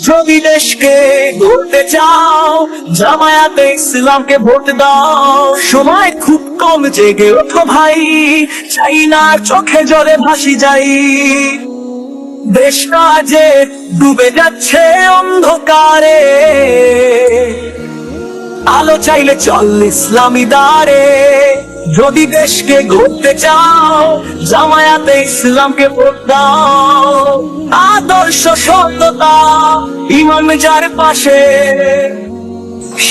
যদি দেশকে গড়তে চাও, জামায়াতে ইসলামকে ভোট দাও। সময় খুব কম, জেগে ওঠো ভাই, চাই না চোখে জলে ভাসি যাই। দেশটা যে ডুবে যাচ্ছে অন্ধকারে, আলো চাইলে চল ইসলামী দ্বারে। যদি দেশকে গড়তে চাও, জামায়াতে ইসলামকে ভোট দাও। আদর্শ, সততা, ইমান যার পাশে,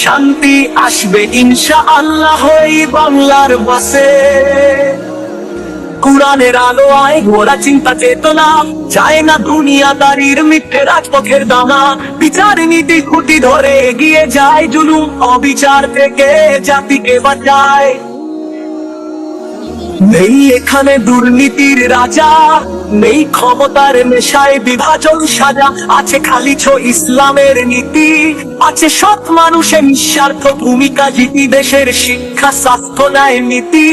শান্তি আসবে ইনশাআল্লাহ এই বাংলার বাসে। কুরআনের আলোয় গোরা চিন্তা চেতনা, চায় না দুনিয়াদারির মিথ্যে রাজপথের দানা। বিচার নীতি খুঁটি ধরে এগিয়ে যায়, জুলুম অবিচার থেকে জাতিকে বাঁচায়। নেই এখানে দুর্নীতির রাজা, নেই ক্ষমতার নেশায় বিভাজন সাজা। আছে খালিছ ইসলামের নীতি, আছে সৎ মানুষের নিঃস্বার্থ ভূমিকা জিতি। দেশের শিক্ষা, স্বাস্থ্য, ন্যায় নীতি,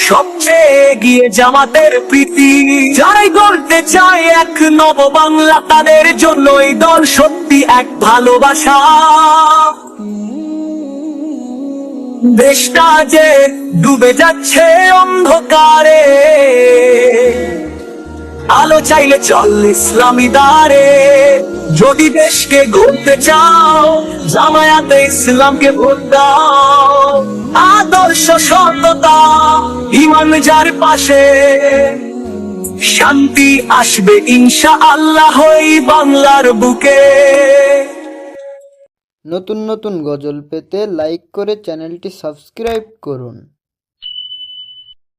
সবচেয়ে এগিয়ে জামাতের প্রীতি। যারাই গড়তে চায় এক নব বাংলা, তাদের জন্য এই দল সত্যি এক ভালোবাসা। দেশটা যে ডুবে যাচ্ছে অন্ধকারে, আলো চাইলে চল ইসলামী দ্বারে। যদি দেশকে গড়তে চাও, জামায়াতে ইসলামকে ভোট দাও। আদর্শ, সততা, ইমান যার পাশে, শান্তি আসবে ইনশাআল্লাহ এই বাংলার বুকে। নতুন নতুন গজল পেতে লাইক করে চ্যানেলটি সাবস্ক্রাইব করুন।